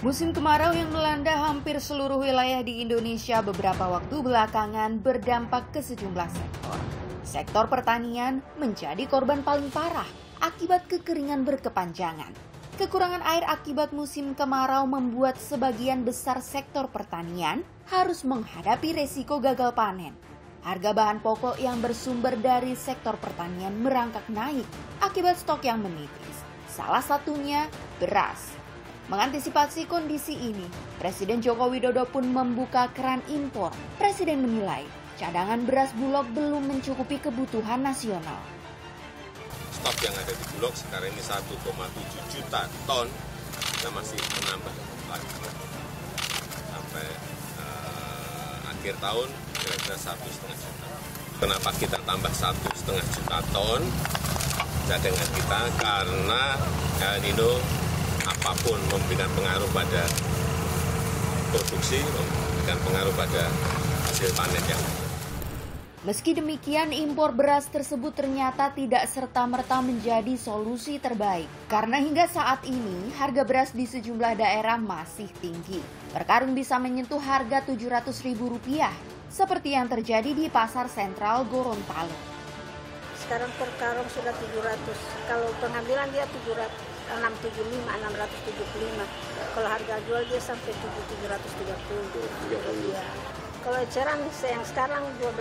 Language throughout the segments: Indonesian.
Musim kemarau yang melanda hampir seluruh wilayah di Indonesia beberapa waktu belakangan berdampak ke sejumlah sektor. Sektor pertanian menjadi korban paling parah akibat kekeringan berkepanjangan. Kekurangan air akibat musim kemarau membuat sebagian besar sektor pertanian harus menghadapi resiko gagal panen. Harga bahan pokok yang bersumber dari sektor pertanian merangkak naik akibat stok yang menipis. Salah satunya beras. Mengantisipasi kondisi ini, Presiden Joko Widodo pun membuka keran impor. Presiden menilai cadangan beras Bulog belum mencukupi kebutuhan nasional. Stok yang ada di Bulog sekarang ini 1,7 juta ton, kita masih menambah lagi sampai akhir tahun kira-kira 1,5 juta. Kenapa kita tambah 1,5 juta ton cadangan kita? Karena El Nino apapun memberikan pengaruh pada produksi, memberikan pengaruh pada hasil panen yang ada. Meski demikian, impor beras tersebut ternyata tidak serta-merta menjadi solusi terbaik. Karena hingga saat ini, harga beras di sejumlah daerah masih tinggi. Per karung bisa menyentuh harga Rp700.000, seperti yang terjadi di Pasar Sentral Gorontalo. Sekarang per karung sudah 700, kalau pengambilan dia 675, 675. Kalau harga jual dia sampai 730. Ya. Kalau eceran yang sekarang 13.000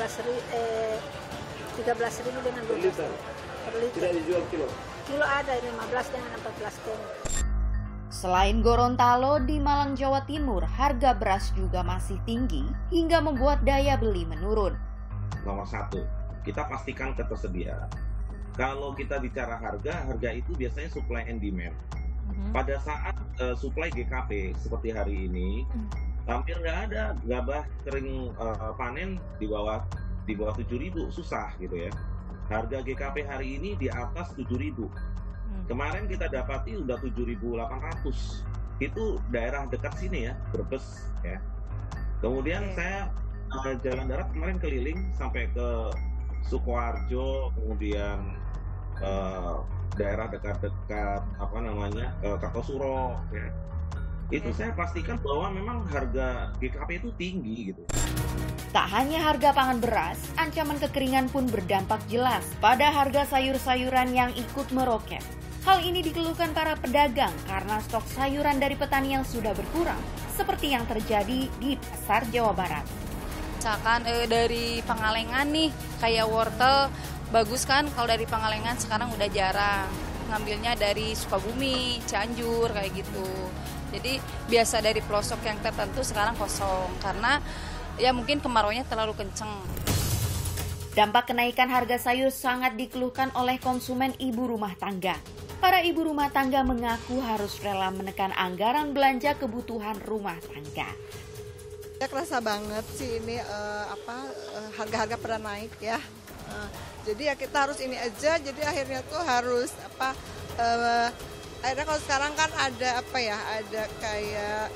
dengan 12 per liter. Tidak dijual kilo? Kilo ada 15 dengan 14 kilo. Selain Gorontalo, di Malang, Jawa Timur, harga beras juga masih tinggi hingga membuat daya beli menurun. Nomor 1, kita pastikan ketersediaan. Kalau kita bicara harga itu biasanya supply and demand. Pada saat supply GKP seperti hari ini, hampir nggak ada gabah kering panen di bawah 7.000, susah gitu ya. Harga GKP hari ini di atas 7.000. Kemarin kita dapati udah 7.800. Itu daerah dekat sini ya, Brebes ya. Kemudian saya jalan darat kemarin keliling sampai ke Sukoharjo, kemudian daerah dekat-dekat Kartosuro ya. Itu saya pastikan bahwa memang harga GKP itu tinggi gitu. Tak hanya harga pangan beras, ancaman kekeringan pun berdampak jelas pada harga sayur-sayuran yang ikut meroket. Hal ini dikeluhkan para pedagang karena stok sayuran dari petani yang sudah berkurang, seperti yang terjadi di Pasar Jawa Barat. Misalkan dari Pangalengan nih, kayak wortel, bagus kan kalau dari Pangalengan sekarang udah jarang. Ngambilnya dari Sukabumi, Cianjur, kayak gitu. Jadi biasa dari pelosok yang tertentu sekarang kosong, karena ya mungkin kemaraunya terlalu kenceng. Dampak kenaikan harga sayur sangat dikeluhkan oleh konsumen ibu rumah tangga. Para ibu rumah tangga mengaku harus rela menekan anggaran belanja kebutuhan rumah tangga. Ya kerasa banget sih ini harga-harga pada naik ya. Jadi ya kita harus ini aja. Jadi akhirnya tuh harus akhirnya kalau sekarang kan ada ada kayak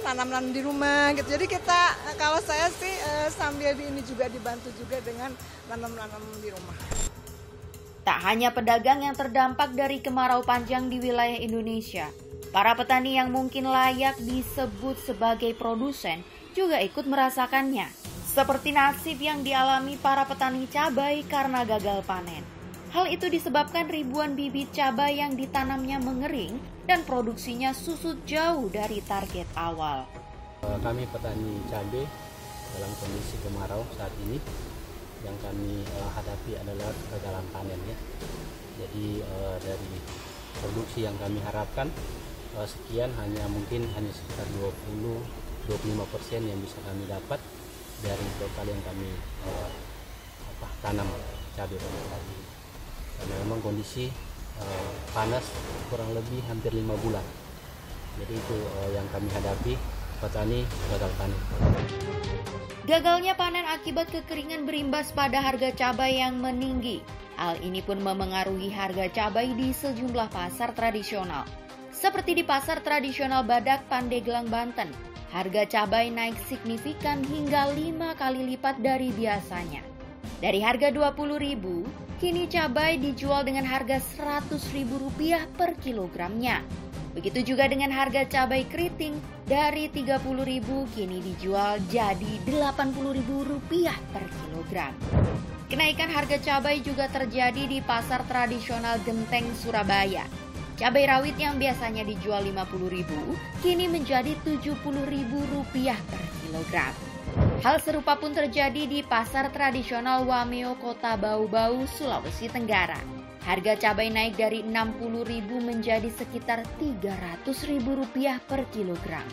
tanam di rumah gitu. Jadi kita kalau saya sih sambil ini juga dibantu juga dengan nanam di rumah. Tak hanya pedagang yang terdampak dari kemarau panjang di wilayah Indonesia, para petani yang mungkin layak disebut sebagai produsen juga ikut merasakannya. Seperti nasib yang dialami para petani cabai karena gagal panen. Hal itu disebabkan ribuan bibit cabai yang ditanamnya mengering dan produksinya susut jauh dari target awal. Kami petani cabai dalam kondisi kemarau saat ini yang kami hadapi adalah kegagalan panen ya. Jadi dari produksi yang kami harapkan sekian hanya sekitar 20-25% yang bisa kami dapat dari total yang kami tanam cabai pada saat ini. Karena memang kondisi panas kurang lebih hampir 5 bulan. Jadi itu yang kami hadapi, petani gagal panen. Gagalnya panen akibat kekeringan berimbas pada harga cabai yang meninggi. Hal ini pun memengaruhi harga cabai di sejumlah pasar tradisional. Seperti di Pasar Tradisional Badak, Pandeglang, Banten, harga cabai naik signifikan hingga 5 kali lipat dari biasanya. Dari harga Rp20.000, kini cabai dijual dengan harga Rp100.000 per kilogramnya. Begitu juga dengan harga cabai keriting dari Rp30.000 kini dijual jadi Rp80.000 per kilogram. Kenaikan harga cabai juga terjadi di pasar tradisional Genteng, Surabaya. Cabai rawit yang biasanya dijual Rp50.000 kini menjadi Rp70.000 per kilogram. Hal serupa pun terjadi di pasar tradisional Wameo, Kota Bau-Bau, Sulawesi Tenggara. Harga cabai naik dari Rp60.000 menjadi sekitar Rp300.000 per kilogram.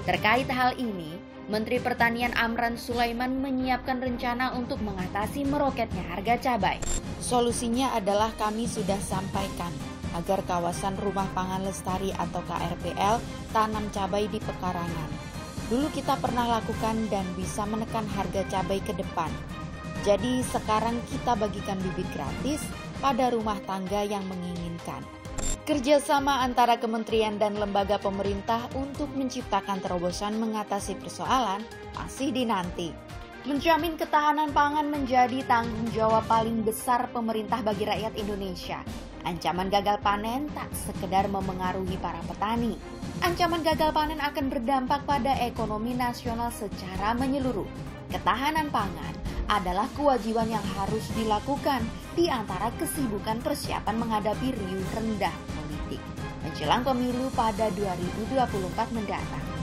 Terkait hal ini, Menteri Pertanian Amran Sulaiman menyiapkan rencana untuk mengatasi meroketnya harga cabai. Solusinya adalah kami sudah sampaikan agar kawasan Rumah Pangan Lestari atau KRPL tanam cabai di pekarangan. Dulu kita pernah lakukan dan bisa menekan harga cabai ke depan. Jadi sekarang kita bagikan bibit gratis pada rumah tangga yang menginginkan. Kerjasama antara kementerian dan lembaga pemerintah untuk menciptakan terobosan mengatasi persoalan masih dinanti. Menjamin ketahanan pangan menjadi tanggung jawab paling besar pemerintah bagi rakyat Indonesia. Ancaman gagal panen tak sekedar memengaruhi para petani. Ancaman gagal panen akan berdampak pada ekonomi nasional secara menyeluruh. Ketahanan pangan adalah kewajiban yang harus dilakukan di antara kesibukan persiapan menghadapi riuh rendah politik menjelang pemilu pada 2024 mendatang.